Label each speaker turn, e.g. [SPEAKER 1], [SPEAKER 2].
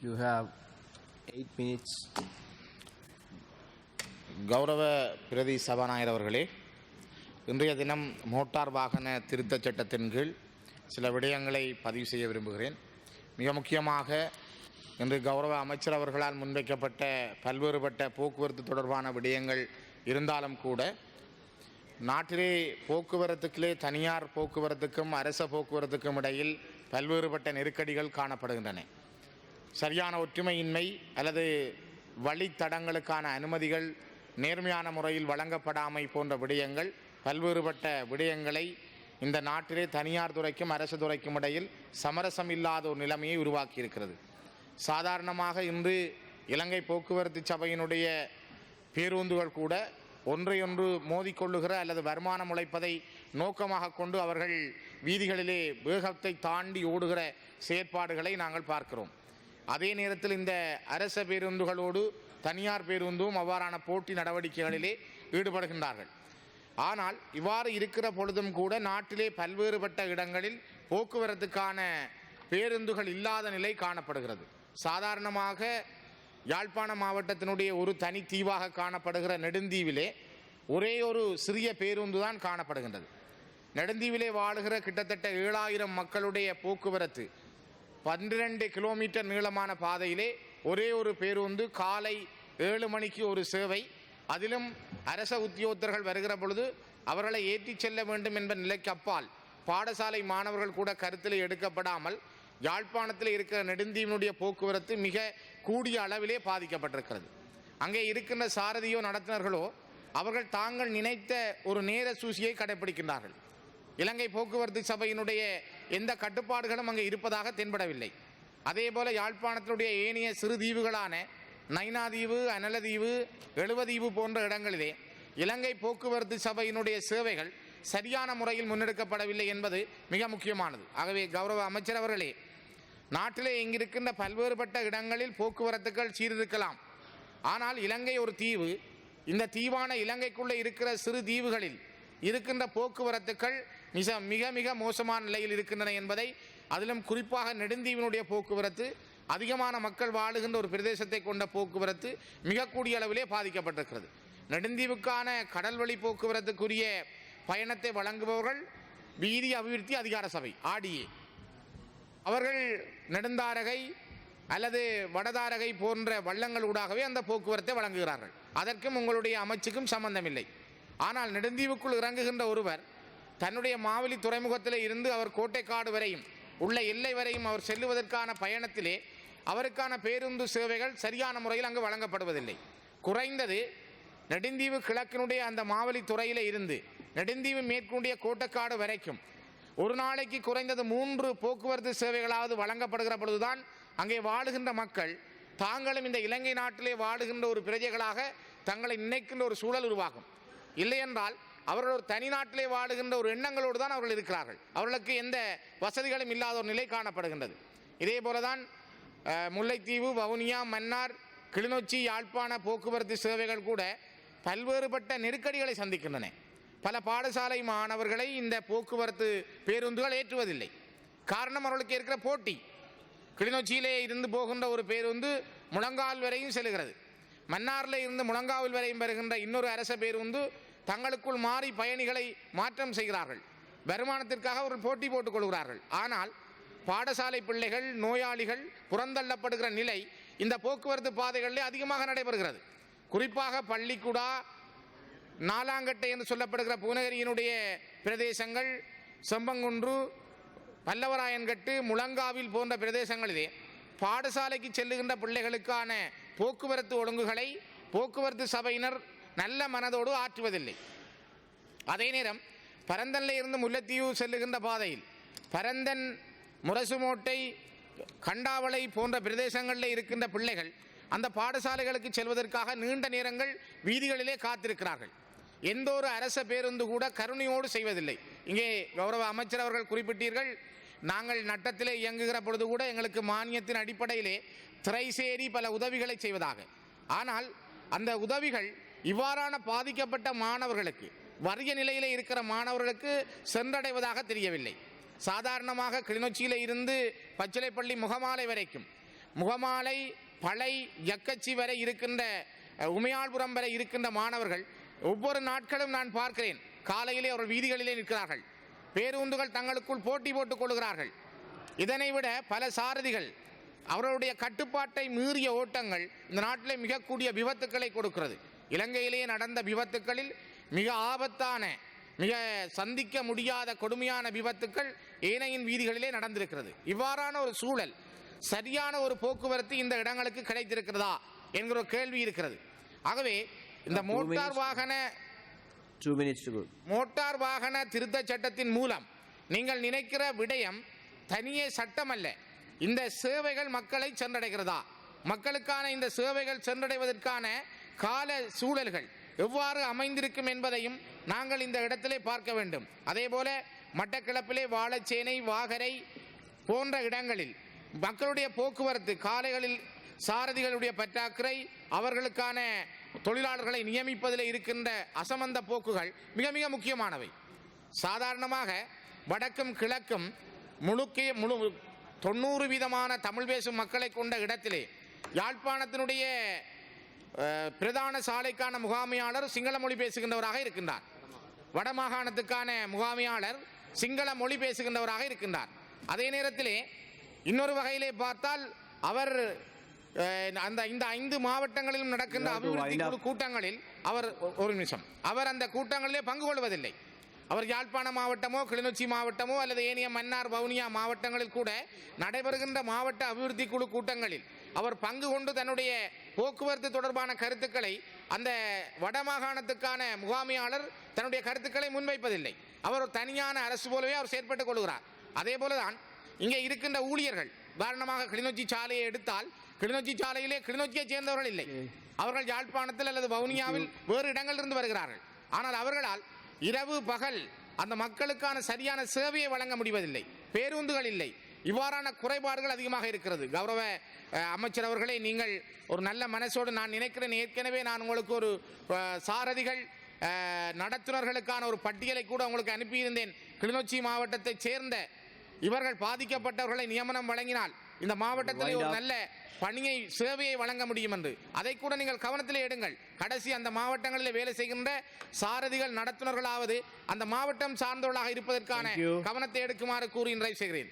[SPEAKER 1] You have 8 minutes.
[SPEAKER 2] கௌரவ பிரதி சபாநாயகர் அவர்களே, இன்றைய தினம் மோட்டார் வாகன திருத்தச் சட்டத்தின் கீழ் சில விடயங்களை பதிவு செய்ய விரும்புகிறேன். மிக முக்கியமாக இன்று கௌரவ அமைச்சர் அவர்களால் முன்வைக்கப்பட்ட பல்வேறுபட்ட போக்குவரத்து தொடர்பான விடயங்கள் இருந்தாலும் கூட நாட்டிலே போக்குவரத்துக்களே தனியார் போக்குவரத்துக்கும் அரச போக்குவரத்துக்கும் இடையில் பல்வேறுபட்ட நெருக்கடிகள் காணப்படுகின்றன. சரியான ஒற்றுமையின்மை அல்லது வழித்தடங்களுக்கான அனுமதிகள் நேர்மையான முறையில் வழங்கப்படாமை போன்ற விடயங்கள் பல்வேறுபட்ட விடயங்களை இந்த நாட்டிலே தனியார் துறைக்கும் அரசு துறைக்கும் இடையில் சமரசம் இல்லாத ஒரு நிலைமையை உருவாக்கியிருக்கிறது. சாதாரணமாக இன்று இலங்கை போக்குவரத்து சபையினுடைய பேருந்துகள் கூட ஒன்றையொன்று மோதிக்கொள்ளுகிற அல்லது வருமானம் உழைப்பதை நோக்கமாக கொண்டு அவர்கள் வீதிகளிலே வேகத்தை தாண்டி ஓடுகிற செயற்பாடுகளை நாங்கள் பார்க்கிறோம். அதே நேரத்தில் இந்த அரச பேருந்துகளோடு தனியார் பேருந்தும் அவ்வாறான போட்டி நடவடிக்கைகளிலே ஈடுபடுகின்றார்கள். ஆனால் இவ்வாறு இருக்கிற பொழுதும் கூட நாட்டிலே பல்வேறுபட்ட இடங்களில் போக்குவரத்துக்கான பேருந்துகள் இல்லாத நிலை காணப்படுகிறது. சாதாரணமாக யாழ்ப்பாண மாவட்டத்தினுடைய ஒரு தனி தீவாக காணப்படுகிற நெடுந்தீவிலே ஒரே ஒரு சிறிய பேருந்து தான் காணப்படுகின்றது. நெடுந்தீவிலே வாழுகிற கிட்டத்தட்ட 7000 மக்களுடைய போக்குவரத்து 12 கிலோமீட்டர் நீளமான பாதையிலே ஒரே ஒரு பேருந்து காலை 7 மணிக்கு ஒரு சேவை, அதிலும் அரச உத்தியோகத்தர்கள் வருகிற பொழுது அவர்களை ஏற்றிச் செல்ல வேண்டும் என்ற நிலைக்கு அப்பால் பாடசாலை மாணவர்கள் கூட கருத்தில் எடுக்கப்படாமல் யாழ்ப்பாணத்தில் இருக்கிற நெடுந்தீவினுடைய போக்குவரத்து மிக கூடிய அளவிலே பாதிக்கப்பட்டிருக்கிறது. அங்கே இருக்கின்ற சாரதியோ நடத்துனர்களோ அவர்கள் தாங்கள் நினைத்த ஒரு நேர சூசியை கடைபிடிக்கின்றார்கள். இலங்கை போக்குவரத்து சபையினுடைய எந்த கட்டுப்பாடுகளும் அங்கே இருப்பதாக தென்படவில்லை. அதேபோல யாழ்ப்பாணத்தினுடைய ஏனைய சிறு தீவுகளான நைனாதீவு, அனலதீவு, எழுவதீவு போன்ற இடங்களிலே இலங்கை போக்குவரத்து சபையினுடைய சேவைகள் சரியான முறையில் முன்னெடுக்கப்படவில்லை என்பது மிக முக்கியமானது. ஆகவே கௌரவ அமைச்சர் அவர்களே, நாட்டிலே இங்கிருக்கின்ற பல்வேறுபட்ட இடங்களில் போக்குவரத்துக்கள் சீர்திருக்கலாம். ஆனால் இலங்கை ஒரு தீவு. இந்த தீவான இலங்கைக்குள்ளே இருக்கிற சிறு தீவுகளில் இருக்கின்ற போக்குவரத்துக்கள் மிக மிக மோசமான நிலையில் இருக்கின்றன என்பதை, அதிலும் குறிப்பாக நெடுந்தீவினுடைய போக்குவரத்து அதிகமான மக்கள் வாழுகின்ற ஒரு பிரதேசத்தை கொண்ட போக்குவரத்து மிக கூடிய அளவிலே பாதிக்கப்பட்டிருக்கிறது. நெடுந்தீவுக்கான கடல்வழி போக்குவரத்துக்குரிய பயணத்தை வழங்குபவர்கள் வீதி அபிவிருத்தி அதிகார சபை ஆடிஏ. அவர்கள் நெடுந்தாரகை அல்லது வடதாரகை போன்ற வள்ளங்களூடாகவே அந்த போக்குவரத்தை வழங்குகிறார்கள். அதற்கும் உங்களுடைய அமைச்சுக்கும் சம்பந்தமில்லை. ஆனால் நெடுந்தீவுக்குள் இறங்குகின்ற ஒருவர் தன்னுடைய மாவலி துறைமுகத்திலே இருந்து அவர் கோட்டைக்காடு வரையும் உள்ள எல்லை வரையும் அவர் செல்லுவதற்கான பயணத்திலே அவருக்கான பேருந்து சேவைகள் சரியான முறையில் அங்கு வழங்கப்படுவதில்லை. குறைந்தது நெடுந்தீவு கிழக்கினுடைய அந்த மாவலி துறையிலே இருந்து நெடுந்தீவு மேற்குடைய கோட்டைக்காடு வரைக்கும் ஒரு நாளைக்கு குறைந்தது 3 போக்குவரத்து சேவைகளாவது வழங்கப்படுகிற பொழுதுதான் அங்கே வாழுகின்ற மக்கள் தாங்களும் இந்த இலங்கை நாட்டிலே வாழுகின்ற ஒரு பிரஜைகளாக தங்களை நினைக்கின்ற ஒரு சூழல் உருவாகும். இல்லையென்றால் அவர்கள் ஒரு தனி நாட்டிலே வாழுகின்ற ஒரு எண்ணங்களோடு தான் அவர்கள் இருக்கிறார்கள். அவர்களுக்கு எந்த வசதிகளும் இல்லாத ஒரு நிலை காணப்படுகின்றது. இதே போலதான் முல்லைத்தீவு, வவுனியா, மன்னார், கிளிநொச்சி, யாழ்ப்பாண போக்குவரத்து சேவைகள் கூட பல்வேறுபட்ட நெருக்கடிகளை சந்திக்கின்றன. பல பாடசாலை மாணவர்களை இந்த போக்குவரத்து பேருந்துகள் ஏற்றுவதில்லை. காரணம் அவர்களுக்கு இருக்கிற போட்டி. கிளிநொச்சியிலே இருந்து போகின்ற ஒரு பேருந்து முழங்கால் வரையும் செல்கிறது. மன்னாரில் இருந்து முழங்காவில் வரையும் வருகின்ற இன்னொரு அரச பேருந்து தங்களுக்குள் மாறி பயணிகளை மாற்றம் செய்கிறார்கள். வருமானத்திற்காக ஒரு போட்டி போட்டுக் கொள்கிறார்கள். ஆனால் பாடசாலை பிள்ளைகள், நோயாளிகள் புறந்தள்ளப்படுகிற நிலை இந்த போக்குவரத்து பாதைகளிலே அதிகமாக நடைபெறுகிறது. குறிப்பாக பள்ளிக்குடா, நாலாங்கட்டை என்று சொல்லப்படுகிற பூநகரியினுடைய பிரதேசங்கள், செம்பங்குன்று, பல்லவராயன்கட்டு, முழங்காவில் போன்ற பிரதேசங்களிலே பாடசாலைக்கு செல்லுகின்ற பிள்ளைகளுக்கான போக்குவரத்து ஒழுங்குகளை போக்குவரத்து சபையினர் நல்ல மனதோடு ஆற்றுவதில்லை. அதே நேரம் பரந்தனில் இருந்து முல்லைத்தீவு செல்லுகின்ற பாதையில் பரந்தன், முரசுமோட்டை, கண்டாவளை போன்ற பிரதேசங்களில் இருக்கின்ற பிள்ளைகள் அந்த பாடசாலைகளுக்கு செல்வதற்காக நீண்ட நேரங்கள் வீதிகளிலே காத்திருக்கிறார்கள். எந்த ஒரு அரச பேருந்து கூட கருணையோடு செய்வதில்லை. இங்கே கௌரவ அமைச்சர் அவர்கள் குறிப்பிட்டீர்கள், நாங்கள் நட்டத்திலே இயங்குகிற பொழுது கூட எங்களுக்கு மானியத்தின் அடிப்படையிலே திரைசேரி பல உதவிகளை செய்வதாக. ஆனால் அந்த உதவிகள் இவ்வாறான பாதிக்கப்பட்ட மாணவர்களுக்கு, வறிய நிலையில் இருக்கிற மாணவர்களுக்கு சென்றடைவதாக தெரியவில்லை. சாதாரணமாக கிளிநொச்சியில் இருந்து பச்சிலைப்பள்ளி முகமாலை வரைக்கும் முகமாலை பளை யக்கச்சி வரை இருக்கின்ற உமையாள்புரம் வரை இருக்கின்ற மாணவர்கள் ஒவ்வொரு நாட்களும் நான் பார்க்கிறேன், காலையிலே அவர்கள் வீதிகளிலே நிற்கிறார்கள். பேருந்துகள் தங்களுக்குள் போட்டி போட்டுக் கொள்கிறார்கள். இதனை விட பல சாரதிகள் அவர்களுடைய கட்டுப்பாட்டை மீறிய ஓட்டங்கள் இந்த நாட்டிலே மிக கூடிய விபத்துக்களை கொடுக்கிறது. இலங்கையிலே நடந்த விபத்துக்களில் மிக ஆபத்தான, மிக சந்திக்க முடியாத கொடுமையான விபத்துக்கள் ஏனையின் வீதிகளிலே நடந்திருக்கிறது. இவ்வாறான ஒரு சூழல், சரியான ஒரு போக்குவரத்து இந்த இடங்களுக்கு கிடைத்திருக்கிறதா என்கிற ஒரு கேள்வி இருக்கிறது. ஆகவே இந்த மோட்டார் வாகன திருத்த சட்டத்தின் மூலம் நீங்கள் நினைக்கிற விடயம் தனியே சட்டம் அல்ல. இந்த சேவைகள் மக்களை சென்றடைகிறதா, மக்களுக்கான இந்த சேவைகள் சென்றடைவதற்கான கால சூழல்கள் எவ்வாறு அமைந்திருக்கும் என்பதையும் நாங்கள் இந்த இடத்திலே பார்க்க வேண்டும். அதேபோல மட்டக்களப்பிலே வாழைச்சேனை, வாகரை போன்ற இடங்களில் மக்களுடைய போக்குவரத்து, காலைகளில் சாரதிகளுடைய பற்றாக்குறை, அவர்களுக்கான தொழிலாளர்களை நியமிப்பதில் இருக்கின்ற அசமந்த போக்குகள் மிக மிக முக்கியமானவை. சாதாரணமாக வடக்கும் கிழக்கும் முழு 90% தமிழ் பேசும் மக்களை கொண்ட இடத்திலே யாழ்ப்பாணத்தினுடைய பிரதான சாலைக்கான முகாமையாளர் சிங்கள மொழி பேசுகின்றவராக இருக்கின்றார். வடமாகாணத்துக்கான முகாமையாளர் சிங்கள மொழி பேசுகின்றவராக இருக்கின்றார். அதே நேரத்திலே இன்னொரு வகையிலே பார்த்தால் அவர் இந்த 5 மாவட்டங்களிலும் நடக்கின்ற அபிவிருத்தி குழு கூட்டங்களில் அவர் அந்த கூட்டங்களிலே பங்கு கொள்வதில்லை. அவர் யாழ்ப்பாண மாவட்டமோ கிளிநொச்சி மாவட்டமோ அல்லது ஏனைய மன்னார் வவுனியா மாவட்டங்களில் கூட நடைபெறுகின்ற மாவட்ட அபிவிருத்தி குழு கூட்டங்களில் அவர் பங்கு கொண்டு தன்னுடைய போக்குவரத்து தொடர்பான கருத்துக்களை அந்த வடமாகாணத்துக்கான முகாமையாளர் தன்னுடைய கருத்துக்களை முன்வைப்பதில்லை. அவர் ஒரு தனியான அரசு போலவே அவர் செயற்பட்டுக் கொள்கிறார். அதே போலதான் இங்கே இருக்கின்ற ஊழியர்கள், உதாரணமாக கிளிநொச்சி சாலையை எடுத்தால், கிளிநொச்சி சாலையிலே கிளிநொச்சியை சேர்ந்தவர்கள் இல்லை. அவர்கள் யாழ்ப்பாணத்தில் அல்லது வவுனியாவில் வேறு இடங்களிலிருந்து வருகிறார்கள். ஆனால் அவர்களால் இரவு பகல் அந்த மக்களுக்கான சரியான சேவையை வழங்க முடிவதில்லை. பேருந்துகள் இல்லை. இவ்வாறான குறைபாடுகள் அதிகமாக இருக்கிறது. கௌரவ அமைச்சர் அவர்களே, நீங்கள் ஒரு நல்ல மனசோடு, நான் நினைக்கிறேன், ஏற்கனவே நான் உங்களுக்கு ஒரு சாரதிகள் நடத்துனர்களுக்கான ஒரு பட்டியலை கூட உங்களுக்கு அனுப்பியிருந்தேன். கிளிநொச்சி மாவட்டத்தைச் சேர்ந்த இவர்கள் பாதிக்கப்பட்டவர்களை நியமனம் வழங்கினால் இந்த மாவட்டத்தில் ஒரு நல்ல பணியை, சேவையை வழங்க முடியும் என்று அதை கூட நீங்கள் கவனத்தில் எடுங்கள். கடைசி அந்த மாவட்டங்களில் வேலை செய்கின்ற சாரதிகள் நடத்துனர்களாவது அந்த மாவட்டம் சார்ந்தவர்களாக இருப்பதற்கான கவனத்தை எடுக்குமாறு கூறி நிறைவு செய்கிறேன்.